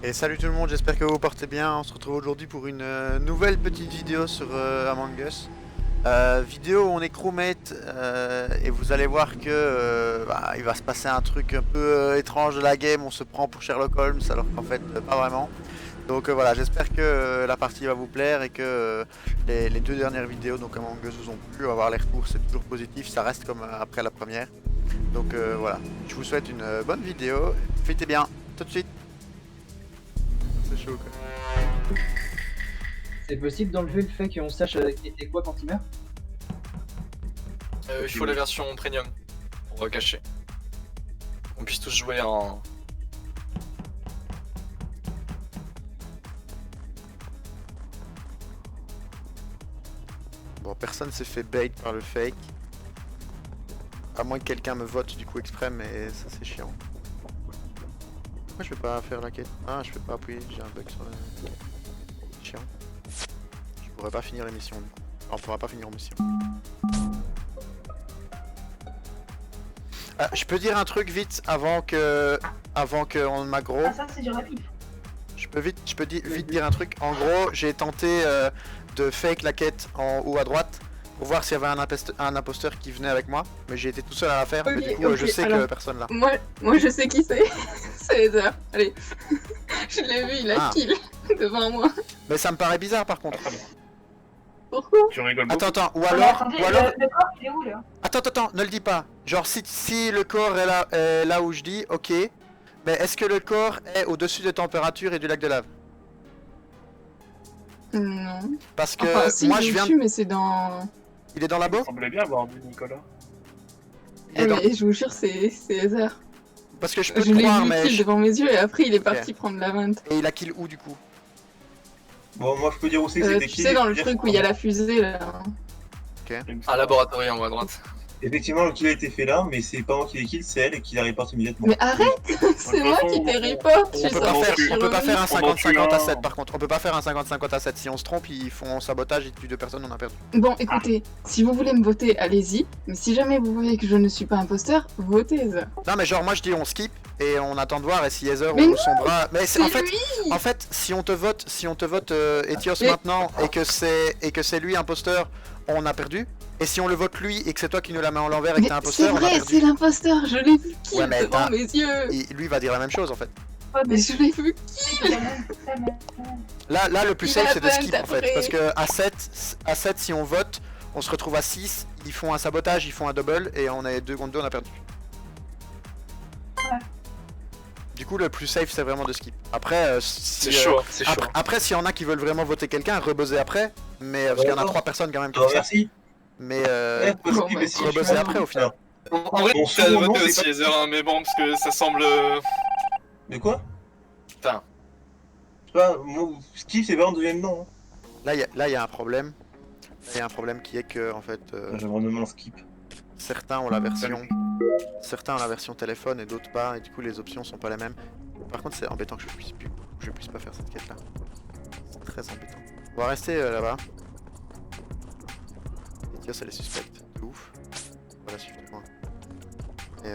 Et salut tout le monde, j'espère que vous vous portez bien. On se retrouve aujourd'hui pour une nouvelle petite vidéo sur Among Us. Vidéo où on est crewmate et vous allez voir que il va se passer un truc un peu étrange de la game. On se prend pour Sherlock Holmes alors qu'en fait pas vraiment. Donc voilà, j'espère que la partie va vous plaire et que les deux dernières vidéos donc Among Us vous ont plu. On va voir les retours, c'est toujours positif, ça reste comme après la première. Donc voilà, je vous souhaite une bonne vidéo. Profitez bien, tout de suite. C'est chaud quoi. C'est possible d'enlever le fait qu'on sache qui était quoi quand il meurt? Il faut la version premium pour cacher. On puisse tous jouer en. Bon, personne s'est fait bait par le fake. À moins que quelqu'un me vote du coup exprès, mais ça c'est chiant. Pourquoi je peux pas faire la quête? Ah, je peux pas appuyer, j'ai un bug sur le... Chiant. Je pourrais pas finir l'émission du coup. On pourra pas finir l'émission. Je peux dire un truc vite avant qu'on m'aggro. Ah ça c'est du rapide. Je peux vite dire un truc. En gros, j'ai tenté de fake la quête en haut à droite pour voir s'il y avait un imposteur qui venait avec moi, mais j'ai été tout seul à la faire. Ok, mais du coup, ok, je sais alors, que personne là. Moi je sais qui c'est. C'est Heather. Allez. Je l'ai vu, il a Ah. kill devant moi. Mais ça me paraît bizarre par contre. Pourquoi? Tu rigoles beaucoup. Attends, ou Ah, mais alors, attendez, ou alors, le corps il est où là? attends, ne le dis pas. Genre si le corps est là où je dis, ok. Mais est-ce que le corps est au-dessus de température et du lac de lave? Non. Parce que Enfin, si, moi je je viens. dessus, mais c'est dans. Il est dans la Il labo? semblait bien avoir vu Nicolas. Il est Eh, dans- mais je vous jure, c'est Heather. Parce que je peux Je te l'ai croire, vu mais kill devant mes yeux et après il est parti prendre la vente. et il a kill où du coup? Bon, moi je peux dire aussi que c'était Tu sais, dans le truc où il y a la fusée là. Un laboratoire en haut à droite. Effectivement, le kill a été fait là, mais c'est pas moi qui l'ai kill, c'est elle qui la reporte immédiatement. Mais arrête! C'est moi qui t'ai report! On peut pas faire un Pendant 50-50 à que- 7 par contre. On peut pas faire un 50-50 à 7. Si on se trompe, ils font sabotage, ils tuent deux personnes, on a perdu. Bon, écoutez, si vous voulez me voter, allez-y. Mais si jamais vous voyez que je ne suis pas imposteur, votez Heather. Non mais genre moi je dis on skip et on attend de voir et si Heather Mais ou non, son bras. Mais C'est en fait, lui! en fait, si on te vote Etios Mais- maintenant et que c'est lui imposteur, on a perdu. Et si on le vote lui et que c'est toi qui nous la mets en l'envers et que Mais t'es c'est imposteur, on a vrai, perdu. c'est l'imposteur, je l'ai vu kill Ouais, mais devant t'as- mes yeux! Et lui va dire la même chose en fait. Ouais, Mais je l'ai vu c'est la même- la même- Là le plus Il safe a c'est de skip en fait. après. Parce que à 7 si on vote, on se retrouve à 6, ils font un sabotage, ils font un double et on est 2 contre 2, on a perdu. Ouais. Du coup le plus safe c'est vraiment de skip. Après C'est chaud, c'est chaud. Après s'il y en a qui veulent vraiment voter quelqu'un, rebuzzer après. Mais parce qu'il y en a 3 personnes quand même qui Alors font ça. merci. Mais Parce bon, qu'il bah, fait si rebuzzer je suis- après, au final. Alors, En vrai, Mon tu as second nom, voté c'est aussi Heather, hein, mais bon, parce que ça semble. De quoi? Putain. Je sais pas, mon skip c'est vraiment deuxième nom. Hein. là il y a un problème. Là, il y a un problème qui est que en fait Je redemande un skip. certains ont la version téléphone et d'autres pas et du coup les options sont pas les mêmes. Par contre c'est embêtant que je puisse pas faire cette quête là. C'est très embêtant. On va rester là-bas. Etios elle est suspecte, de ouf. Voilà suivre de loin. Et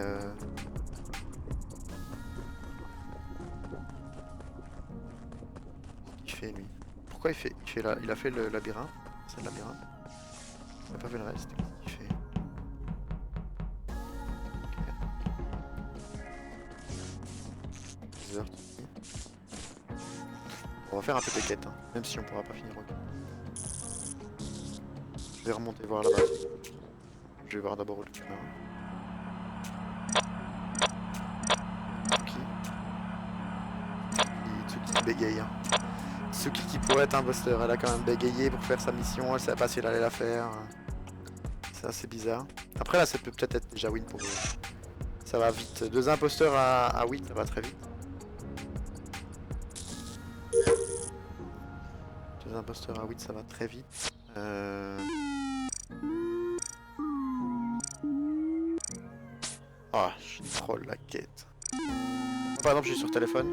qu'est-ce qu'il fait lui? Pourquoi il a fait le labyrinthe? C'est le labyrinthe. On n'a pas vu le reste. Qu'est-ce qu'il fait? Ok. 10 heures, tu dis. On va faire un peu de quête, hein, même si on pourra pas finir autant. Je vais remonter voir là-bas. Je vais voir d'abord où le tueur. Tsuki qui bégaye. Hein. Tsuki qui pourrait être imposteur, elle a quand même bégayé pour faire sa mission, elle savait pas si elle allait la faire. C'est assez bizarre. Après là ça peut peut-être être déjà win pour eux. Ça va vite. 2 imposteurs à win, ça va très vite. 2 imposteurs à win, ça va très vite. Ah, je troll la quête. Par exemple, je suis sur téléphone.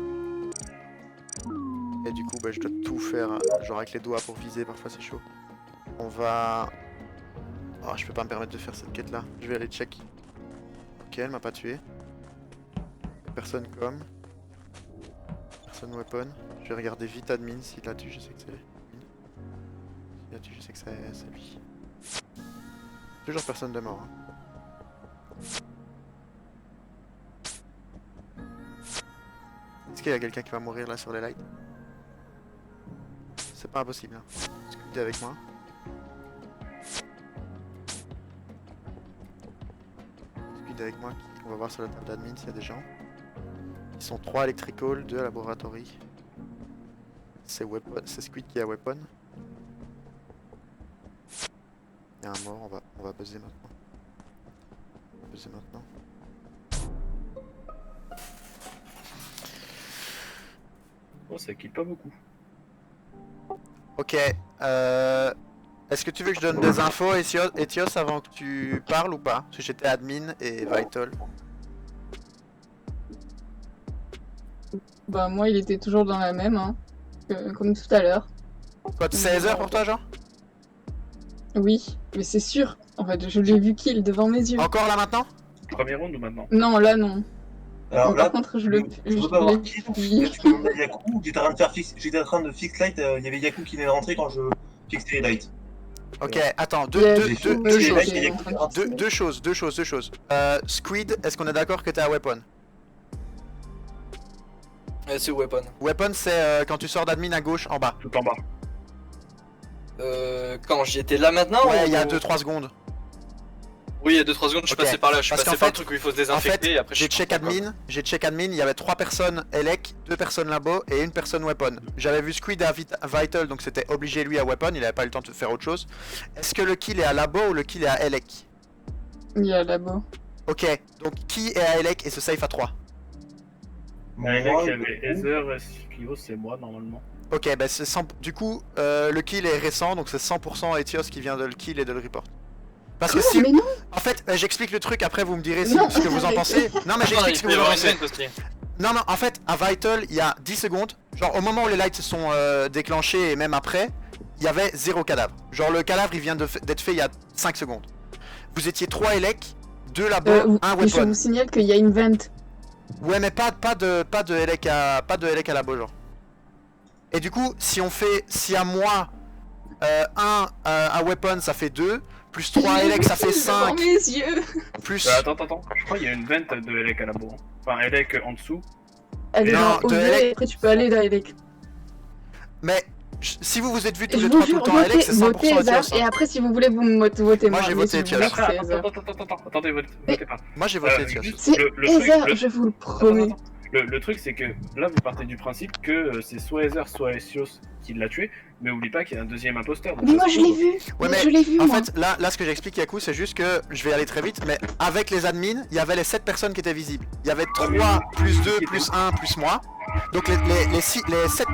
Et du coup, bah, je dois tout faire, genre avec les doigts pour viser, parfois c'est chaud. On va... Ah, je peux pas me permettre de faire cette quête là. Je vais aller check. Ok, elle m'a pas tué. Personne comme. Personne weapon. Je vais regarder vite admin s'il l'a tué, je sais que c'est lui. S'il l'a tué, je sais que c'est lui. Toujours personne de mort. Hein. Est-ce qu'il y a quelqu'un qui va mourir là sur les lights? C'est pas impossible. Hein. Discutez avec moi. Discutez avec moi. On va voir sur la table d'admin s'il y a des gens. Ils sont 3 electrical, 2 laboratory. C'est Squid qui a weapon. Il y a un mort, on va buzzer maintenant. On va buzzer maintenant. Oh, ça quitte pas beaucoup. Ok, est-ce que tu veux que je donne des infos Etios avant que tu parles ou pas? Parce que j'étais admin et vital. Bah moi il était toujours dans la même, hein, comme tout à l'heure. Quoi, 16 heures pour toi, genre? Oui, mais c'est sûr. En fait, je l'ai vu kill devant mes yeux. Encore là maintenant? Première ronde ou maintenant? Non, là non. Alors Par là, contre, je le. je peux pas voir qui. Tu peux demander à Yaku. J'étais en train de fix light. Il y avait Yaku qui venait de rentrer quand je fixais les lights. Ok, attends, deux choses. Squid, est-ce qu'on est d'accord que t'es à weapon? C'est weapon. Weapon, c'est quand tu sors d'admin à gauche en bas. Tout en bas. Quand j'y étais là maintenant? Ouais, ou- il y a 2-3 secondes. Oui, il y a 2-3 secondes, je suis Ok. passé par là. Je suis Parce passé qu'en par fait- le truc où il faut se En désinfecter fait, et après je j'ai suis check admin, il y avait 3 personnes elec, 2 personnes labo et 1 personne weapon. J'avais vu Squid à Vital, donc c'était obligé lui à weapon, il avait pas eu le temps de faire autre chose. Est-ce que le kill est à labo ou le kill est à elec? Il y a là-bas. Ok, donc qui est à elec et se save à 3? Mais Moi, il y avait Heather et Skio, c'est moi normalement. Ok, bah c'est 100... Du coup, le kill est récent, donc c'est 100% Etios qui vient de le kill et de le report. Parce que si... Mais non. En fait, j'explique le truc, après vous me direz Non, ce que vous en pensez. Non mais j'explique ce que vous en pensez. Non, en fait, à Vital, il y a 10 secondes, genre au moment où les lights se sont déclenchés et même après, il y avait 0 cadavre. Genre le cadavre, il vient d'être fait il y a 5 secondes. Vous étiez 3 elec, 2 labo, 1 Je weapon. vous signale qu'il y a une vente. Ouais, mais pas de elec à labo, genre. Et du coup, si à moi, 1 à weapon, ça fait 2, plus 3 elec, ça fait Devant 5, mes yeux. plus... Attends, je crois qu'il y a une vente de Elec à la bourre. Enfin, Elec en dessous. Elle est Non, dans de OV Elec. et après tu peux aller dans Elec. Mais si vous vous êtes vus tous Je les vous 3 tout le jure, temps à elec, c'est 100% votez Ezra, Etios. et après si vous voulez vous me votez Moi, moi. j'ai mais voté si vous Etios. voulez, Après, c'est Ezra. attendez, votez pas. Moi j'ai voté Etios. juste C'est le truc, Ezra, je vous le promets. Le truc, c'est que là, vous partez du principe que c'est soit Heather, soit Etios qui l'a tué, mais oublie pas qu'il y a un deuxième imposteur. donc Mais ça moi se je l'ai trouve- vu. Ouais, mais Je l'ai vu en moi. fait, là, ce que j'explique Yaku, c'est juste que je vais aller très vite, mais avec les admins, il y avait les 7 personnes qui étaient visibles. Il y avait 3, plus 2, plus 1, plus moi. Donc les 7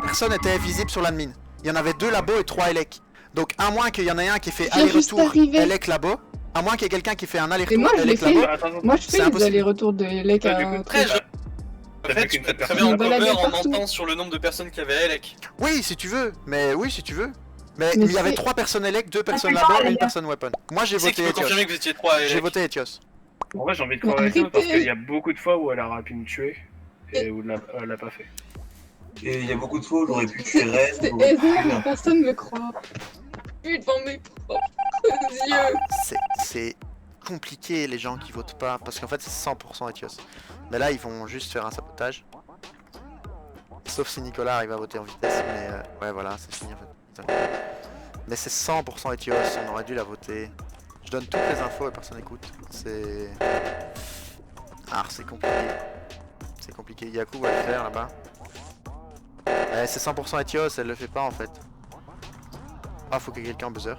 personnes étaient visibles sur l'admin. Il y en avait 2 labos et 3 elec. Donc à moins qu'il y en ait un qui fait Je viens juste aller-retour d'arriver. elec labo, à moins qu'il y ait quelqu'un qui fait un Mais aller-retour moi, je l'ai elec fait. labo. Attends, Moi je C'est fais les impossible. allers-retours de Elec Ouais, à... du coup, Après, t'as- En t'as fait, fait tu qu'une peux être très seule bien en personne. cover en Partout. mentant sur le nombre de personnes qui avaient Elec. Oui, si tu veux. Mais oui, si tu veux. Mais Mais il y avait c'est- 3 personnes elec, 2 personnes c'est labo pareil, et 1 hein. personne weapon. Moi j'ai Qui c'est qui voté peut confirmer Etios. que vous étiez 3 à J'ai Elec? voté Etios. En vrai, j'ai envie de Mais croire avec toi parce arrêtez. qu'il y a beaucoup de fois où elle aurait pu me tuer et où elle l'a pas fait. Et il y a beaucoup de fois où j'aurais pu tuer Red. C'est j'aurais pu tuer Ezra, un- personne me croit. Vu devant mes propres yeux. C'est compliqué les gens qui votent pas parce qu'en fait c'est 100% Etios. Mais là ils vont juste faire un sabotage. Sauf si Nicolas arrive à voter en vitesse, mais ouais voilà c'est fini en fait. Mais c'est 100% Etios, on aurait dû la voter. Je donne toutes les infos et personne n'écoute. C'est... Ah c'est compliqué. C'est compliqué, Yaku va le faire là-bas. C'est 100% Etios, elle le fait pas en fait. Ah faut que quelqu'un buzzer.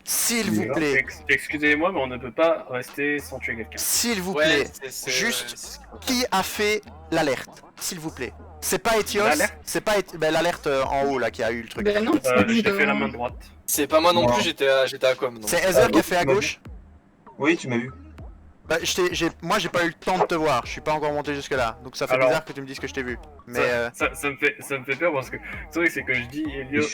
S'il vous plaît, Excusez-moi, mais on ne peut pas rester sans tuer quelqu'un. s'il vous Ouais, plaît, c'est juste c'est ce qu'il faut faire. qui a fait l'alerte? S'il vous plaît. C'est pas Etios, L'alerte c'est pas l'alerte en haut là qui a eu le truc. Ben non, c'est vous J'ai fait la devant. main droite. C'est pas moi non Moi. plus, j'étais à com. donc. C'est Heather qui a fait à tu m'as vu. gauche. Oui, tu m'as vu. Bah, moi j'ai pas eu le temps de te voir, je suis pas encore monté jusque là, donc ça fait Alors, bizarre que tu me dises que je t'ai vu. Mais ça me fait peur parce que le truc c'est que je dis Elios,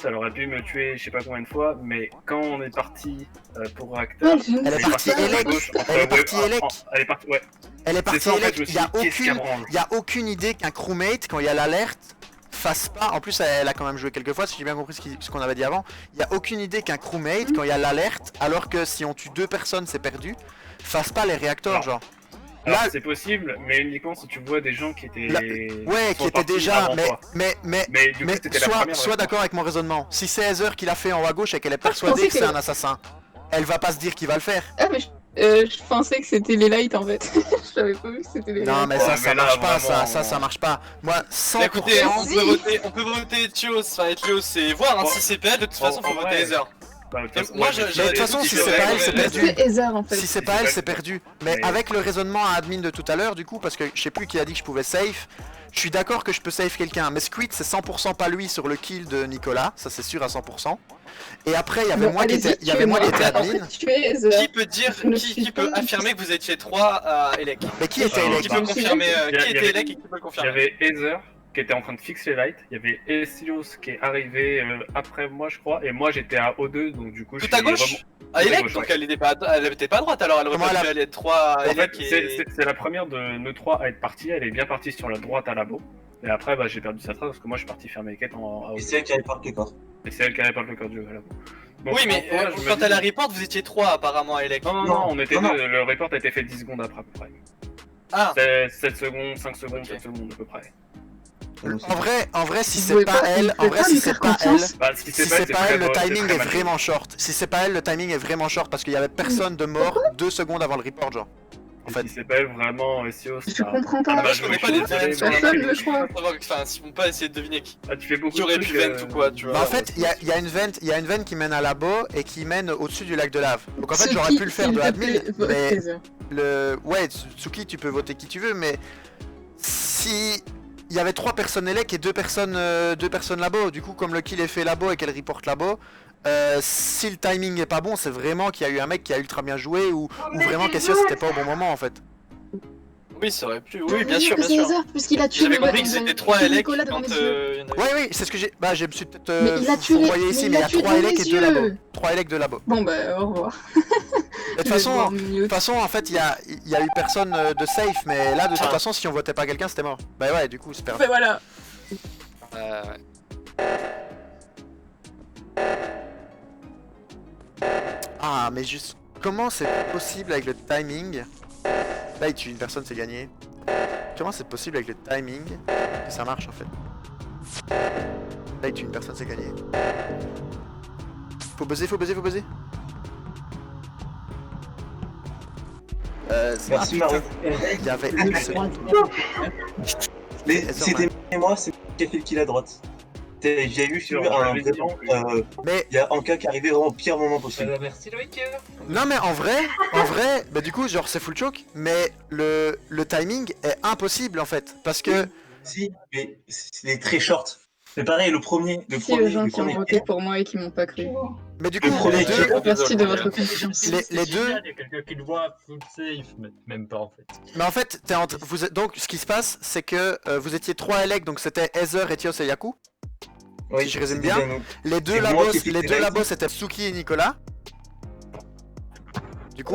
elle aurait pu me tuer je sais pas combien de fois, mais quand on est parti pour réacteur, Ouais, je ne elle est sais partie pas. Elec, elle est partie Elec, elle est partie, ouais. elle est C'est partie ça en fait, Elec, je me il suis dit, qu'est-ce qu'elle branle. y a aucune idée qu'un crewmate, quand il y a l'alerte, fasse pas, en plus elle a quand même joué quelques fois, si j'ai bien compris ce qu'on avait dit avant, il y a aucune idée qu'un crewmate, quand il y a l'alerte, alors que si on tue 2 personnes c'est perdu, fasse pas les réacteurs genre. Alors Là, c'est possible, mais uniquement si tu vois des gens qui étaient... ouais, qui sont était partis déjà, avant toi. mais Du coup, c'était la première sois d'accord avec mon raisonnement. Si c'est Heather qui l'a fait en haut à gauche et qu'elle est persuadée pensais que c'est que- un assassin, elle va pas se dire qu'il va le faire. Ah, mais je pensais que c'était les lights en fait. Je savais pas vu que c'était les Non lights. mais Ouais, ça mais là, marche pas, vraiment, ça marche pas. Moi, 100%. Bah, écoutez, Si. on peut voter Etios, enfin Etios et voir, hein, Bon. si c'est pas elle, de toute façon Bon, faut voter ouais. Heather. Bah, de toute façon, Moi, ouais, je- mais je- Mais de toute façon, si c'est pas elle, c'est perdu. C'est Heather en fait. Si c'est pas elle, c'est perdu. Mais avec le raisonnement à admin de tout à l'heure, du coup, parce que je sais plus qui a dit que je pouvais safe, je suis d'accord que je peux save quelqu'un. Mais Squid, c'est 100% pas lui sur le kill de Nicolas, ça c'est sûr à 100%. Et après, il y avait Bon, moi qui allez-y, était, il y avait moi qui était tuez-moi. En admin. fait, tu es Heather. Qui peut dire, Je ne suis qui peut pas- affirmer que vous étiez 3 à Elec? Mais qui était Alors, Elec Qui bah, peut confirmer, il y qui avait- était Elec et qui peut le Il y confirmer? avait Heather qui était en train de fixer les lights, il y avait Elios qui est arrivé après moi je crois, et moi j'étais à O2 donc du coup je Tout à suis gauche? vraiment- À Elec, gauche, donc ouais. elle était pas à droite alors, elle aurait Comment pas elle pu a- aller 3 à En fait, Elec et... c'est la première de nous 3 à être partie, elle est bien partie sur la droite à labo. Et après, bah, j'ai perdu sa trace parce que moi je suis parti faire mes quêtes à Et O2. c'est elle qui avait pas le corps. Et c'est elle qui avait pas le cœur du jeu à labo. Donc, Oui, mais en soi, je me quand dis- elle a report, vous étiez 3 apparemment à Elec. Non, on était Non, deux, le report a été fait 10 secondes après à peu près. Ah, 7 secondes, 5 secondes, Ok. 7 secondes à peu près. En vrai, si Vous c'est pouvez pas pas- elle, vous en pouvez vrai, pas si lui c'est faire pas elle, confiance. Bah, si c'est pas elle, le timing est vraiment short. Si c'est pas elle, le timing est vraiment short parce qu'il y avait personne de mort 2 secondes avant le report, genre. En fait. Si c'est pas elle vraiment, Sios. Je comprends pas. bah, bah, je connais pas suis les désolé, personnes, mais- Personne ne le croit. enfin, si on peut pas essayer de deviner qui Tu fais beaucoup aurait de pu trucs, vent ou quoi, tu vois. Bah en fait, il y a une veine qui mène à labo et qui mène au-dessus du lac de lave. Donc en fait, Tsuki, j'aurais pu le faire s'il de te admin, plaît, vote mais Heather. ouais, Tsuki, tu peux voter qui tu veux, mais si il y avait 3 personnes élec et 2 personnes labo, du coup comme le kill est fait labo et qu'elle reporte labo, si le timing est pas bon, c'est vraiment qu'il y a eu un mec qui a ultra bien joué ou vraiment Cassius c'était pas au bon moment en fait. Oui, ça aurait pu, oui, bien sûr, bien C'est sûr. Heather, puisqu'il a tué J'avais le- compris que c'était 3 Elec Nicolas devant quand mes yeux. il y en avait- Oui, c'est ce que j'ai. Bah, je me suis peut-être Mais il a tué les- fourvoyé mais ici, il mais il y a a tué 3 devant élec et mes 2 labos. yeux. 3 élec, 2 labos. Bon bah au revoir. De toute façon, en fait, il y a eu personne de safe, mais là, de toute Enfin. façon, si on votait pas quelqu'un, c'était mort. Bah ouais, du coup, c'est perdu. Bah voilà. Ouais. Ah, mais juste, comment c'est possible avec le timing? Là, il tue une personne, c'est gagné. Comment c'est possible avec le timing que ça marche en fait? Là, il tue une personne, c'est gagné. Faut buzzer. Merci ah, Marie. putain, il y avait une seconde. Mais c'était moi, c'est qui a fait le kill à droite. J'ai eu sur un Mais il y a Anka qui est arrivé vraiment au pire moment possible. Merci Loïc. non, mais en vrai, bah du coup, genre c'est full choke, mais le timing est impossible en fait, parce que Si, mais c'est très short. Mais pareil, le premier, Merci aux gens qui ont voté pour moi et qui m'ont pas cru. mais du coup Le premier les kill. deux, Merci de votre confiance. les deux. Il y a quelqu'un qui le voit full safe, mais même pas en fait. Mais en fait, donc ce qui se passe, c'est que vous étiez 3 élec, donc c'était Heather, Etios et Yaku. Oui, Si je résume c'était bien. nous. Les deux C'est moi labos, qui ai fait les les deux lights. labos c'était Tsuki et Nicolas. Du coup,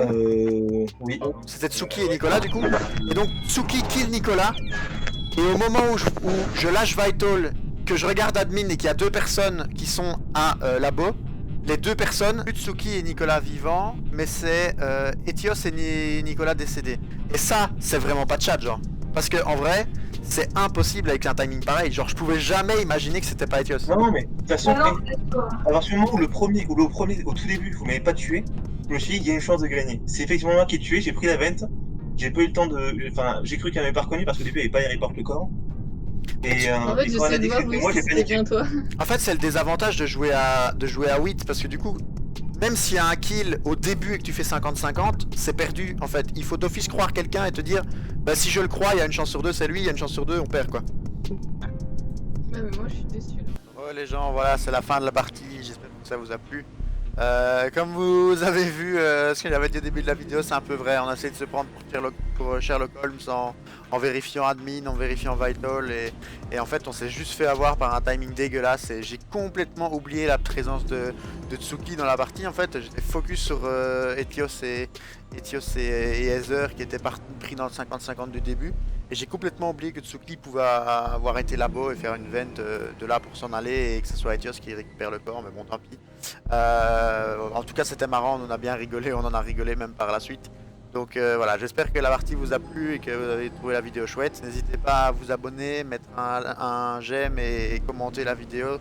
Oui. c'était Tsuki et Nicolas du coup. Et donc Tsuki kill Nicolas. Et au moment où je lâche Vital, que je regarde admin et qu'il y a 2 personnes qui sont à labo, les 2 personnes, plus Tsuki et Nicolas vivants, mais c'est Etios et Nicolas décédés. Et ça, c'est vraiment pas de chat, genre. Parce que en vrai, c'est impossible avec un timing pareil. Genre, je pouvais jamais imaginer que c'était pas Etios. Non, mais de toute façon, Alors, c'est toi. à partir du moment où le premier, au tout début, vous m'avez pas tué, je me suis dit, il y a une chance de gagner. C'est effectivement moi qui ai tué, j'ai pris la vente, j'ai pas eu le temps de. Enfin, j'ai cru qu'elle m'avait pas reconnu parce qu'au début, elle avait pas report le corps. Et, En fait, et quand elle j'essaie a de voir décédé, oui, moi j'ai si c'était paniqué. bien toi. En fait, c'est le désavantage de jouer à 8 parce que du coup, même s'il y a un kill au début et que tu fais 50-50, c'est perdu en fait. Il faut d'office croire quelqu'un et te dire, bah si je le crois, il y a une chance sur 2, c'est lui, il y a une chance sur 2, on perd quoi. Ouais, mais moi je suis déçu là. Ouais les gens, voilà, c'est la fin de la partie, j'espère que ça vous a plu. Comme vous avez vu, ce que j'avais dit au début de la vidéo, c'est un peu vrai. On a essayé de se prendre pour Sherlock Holmes en vérifiant admin, en vérifiant vital, et en fait on s'est juste fait avoir par un timing dégueulasse et j'ai complètement oublié la présence de Tsuki dans la partie. En fait j'étais focus sur Etios et Heather qui étaient pris dans le 50-50 du début. Et j'ai complètement oublié que Tsuki pouvait avoir été là-bas et faire une vente de là pour s'en aller et que ce soit Etios qui récupère le corps, mais bon tant pis. En tout cas c'était marrant, on en a bien rigolé, on en a rigolé même par la suite. Donc voilà, j'espère que la partie vous a plu et que vous avez trouvé la vidéo chouette. N'hésitez pas à vous abonner, mettre un j'aime et commenter la vidéo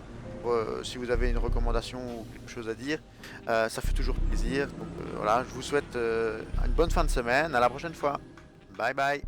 si vous avez une recommandation ou quelque chose à dire. Ça fait toujours plaisir. Donc voilà, je vous souhaite une bonne fin de semaine, à la prochaine fois. Bye bye.